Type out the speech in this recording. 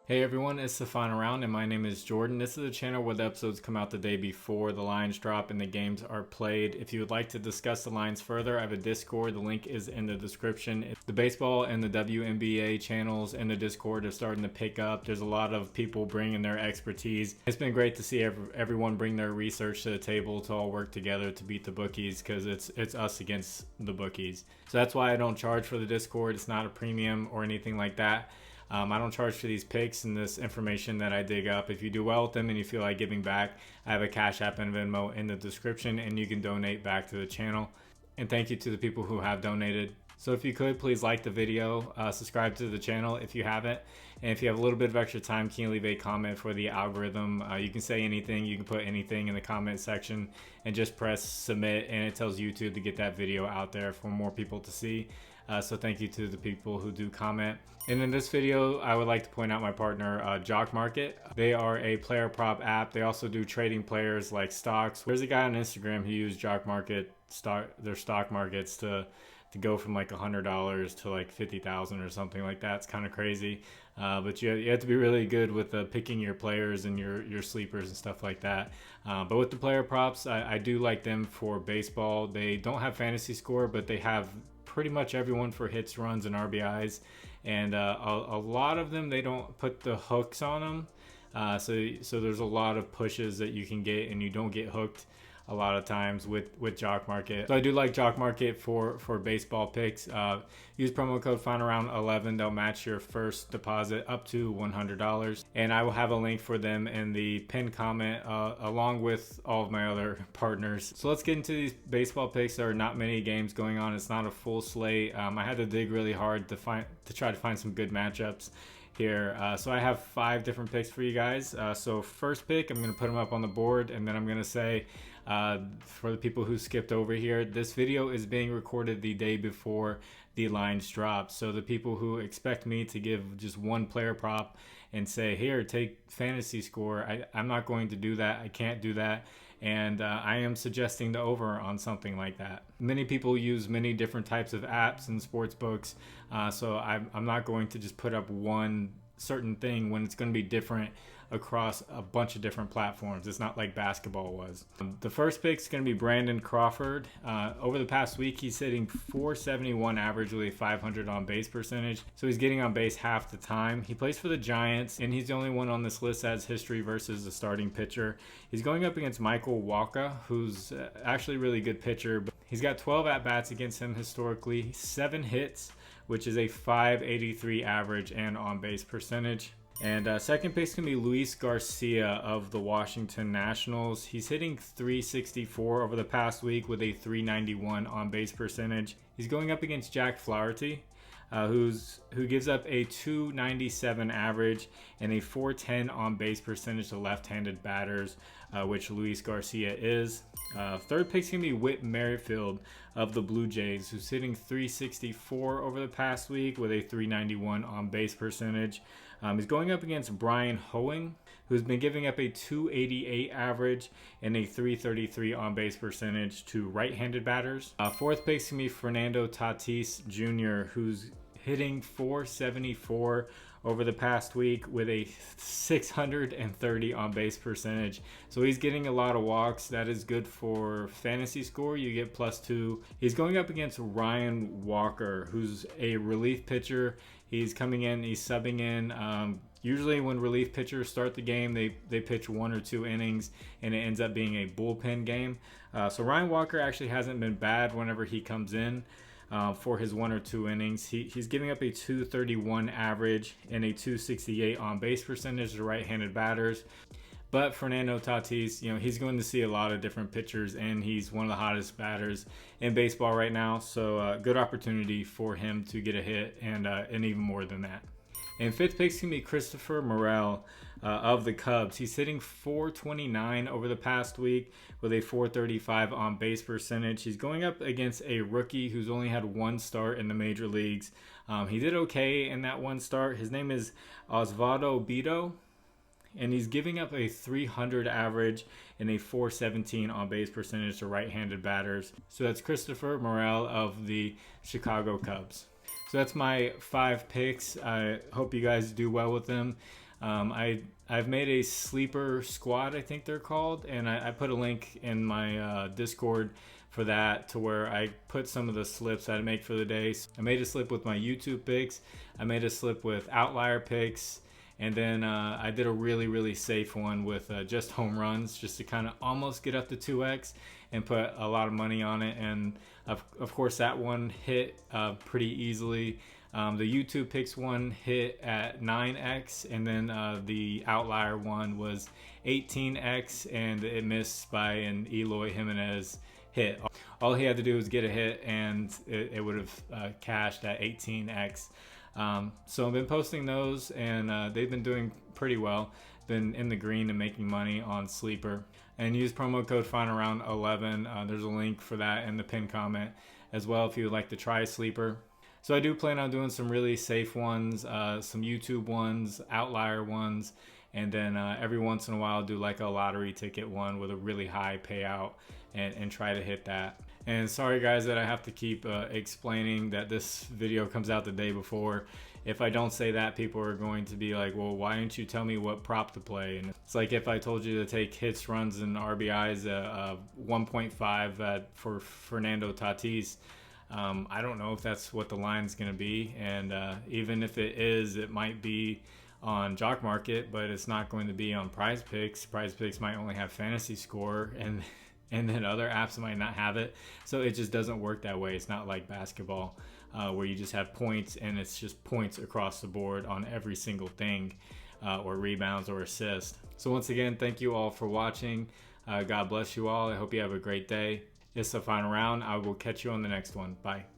Hey everyone, it's the final round and my name is Jordan. This is a channel where the episodes come out the day before the lines drop and the games are played. If you would like to discuss the lines further, I have a Discord. The link is in the description. The baseball and the WNBA channels in the Discord are starting to pick up. There's a lot of people bringing their expertise. It's been great to see everyone bring their research to the table to all work together to beat the bookies, because it's us against the bookies. So that's why I don't charge for the Discord. It's not a premium or anything like that. I don't charge for these picks and this information that I dig up. If you do well with them and you feel like giving back, I have a Cash App and Venmo in the description, and you can donate back to the channel. And thank you to the people who have donated. So if you could, please like the video, subscribe to the channel if you haven't. And if you have a little bit of extra time, can you leave a comment for the algorithm? You can say anything, you can put anything in the comment section and just press submit, and it tells YouTube to get that video out there for more people to see. So thank you to the people who do comment. And in this video, I would like to point out my partner, JOCKMKT. They are a player prop app. They also do trading players like stocks. There's a guy on Instagram who used JOCKMKT their stock markets to go from like $100 to like 50,000 or something like that. It's kind of crazy. But you have to be really good with picking your players and your sleepers and stuff like that. But with the player props, I do like them for baseball. They don't have fantasy score, but they have pretty much everyone for hits, runs, and RBIs. And a lot of them, they don't put the hooks on them. So there's a lot of pushes that you can get, and you don't get hooked a lot of times with JOCKMKT. So I do like JOCKMKT for baseball picks. Use promo code FINALROUND11. They'll match your first deposit up to $100. And I will have a link for them in the pinned comment along with all of my other partners. So let's get into these baseball picks. There are not many games going on. It's not a full slate. I had to dig really hard to try to find some good matchups here. So I have 5 different picks for you guys. So first pick, I'm going to put them up on the board, and then I'm going to say, for the people who skipped over here, this video is being recorded the day before the lines drop. So the people who expect me to give just one player prop and say, here, take fantasy score, I'm not going to do that. I can't do that. And I am suggesting the over on something like that. Many people use many different types of apps and sports books, so I'm not going to just put up one certain thing when it's going to be different across a bunch of different platforms. It's not like basketball was. The first pick is going to be Brandon Crawford. Over the past week, he's hitting .471 average with a .500 on base percentage, so he's getting on base half the time. He plays for the Giants, and he's the only one on this list that has history versus a starting pitcher. He's going up against Michael Wacha, who's actually a really good pitcher, but he's got 12 at-bats against him historically, 7 hits, which is a .583 average and on base percentage. And second pick is going to be Luis Garcia of the Washington Nationals. He's hitting .364 over the past week with a .391 on base percentage. He's going up against Jack Flaherty, who gives up a .297 average and a .410 on base percentage to left-handed batters, which Luis Garcia is. Third pick is going to be Whit Merrifield of the Blue Jays, who's hitting .364 over the past week with a .391 on base percentage. He's going up against Brian Hoeing, who's been giving up a .288 average and a .333 on base percentage to right-handed batters. Fourth pick is going to be Fernando Tatis Jr., who's hitting .474 over the past week with a .630 on base percentage. So he's getting a lot of walks. That is good for fantasy score. You get +2. He's going up against Ryan Walker, who's a relief pitcher. He's coming in, he's subbing in. Usually when relief pitchers start the game, they pitch 1 or 2 innings, and it ends up being a bullpen game. So Ryan Walker actually hasn't been bad whenever he comes in. For his 1 or 2 innings. He's giving up a .231 average and a .268 on base percentage to right-handed batters. But Fernando Tatis, he's going to see a lot of different pitchers, and he's one of the hottest batters in baseball right now. So good opportunity for him to get a hit and even more than that. And fifth pick is going to be Christopher Morel of the Cubs. He's hitting .429 over the past week with a .435 on base percentage. He's going up against a rookie who's only had 1 start in the major leagues. He did okay in that 1 start. His name is Osvaldo Bido, and he's giving up a .300 average and a .417 on base percentage to right-handed batters. So that's Christopher Morel of the Chicago Cubs. So that's my 5 picks. I hope you guys do well with them. I've made a sleeper squad, I think they're called, and I put a link in my Discord for that, to where I put some of the slips I make for the day. So I made a slip with my YouTube picks, I made a slip with outlier picks, and then I did a really safe one with just home runs, just to kind of almost get up to 2x and put a lot of money on it. And of course that one hit pretty easily. The YouTube picks one hit at 9x, and then the outlier one was 18x, and it missed by an Eloy Jimenez hit. All he had to do was get a hit, and it would have cashed at 18x. So I've been posting those, and they've been doing pretty well. Been in the green and making money on sleeper. And use promo code FINALROUND11. There's a link for that in the pinned comment as well if you would like to try sleeper. So I do plan on doing some really safe ones, some YouTube ones, outlier ones, and then every once in a while do like a lottery ticket one with a really high payout, and try to hit that. And sorry guys that I have to keep explaining that this video comes out the day before. If I don't say that, people are going to be like, well, why didn't you tell me what prop to play? And it's like if I told you to take hits, runs, and RBIs 1.5 for Fernando Tatis. I don't know if that's what the line's going to be, and even if it is, it might be on JOCKMarket, but it's not going to be on Prizepicks. Prizepicks might only have fantasy score, and then other apps might not have it. So it just doesn't work that way. It's not like basketball where you just have points and it's just points across the board on every single thing, or rebounds or assists. So once again, thank you all for watching. God bless you all. I hope you have a great day. It's the final round. I will catch you on the next one. Bye.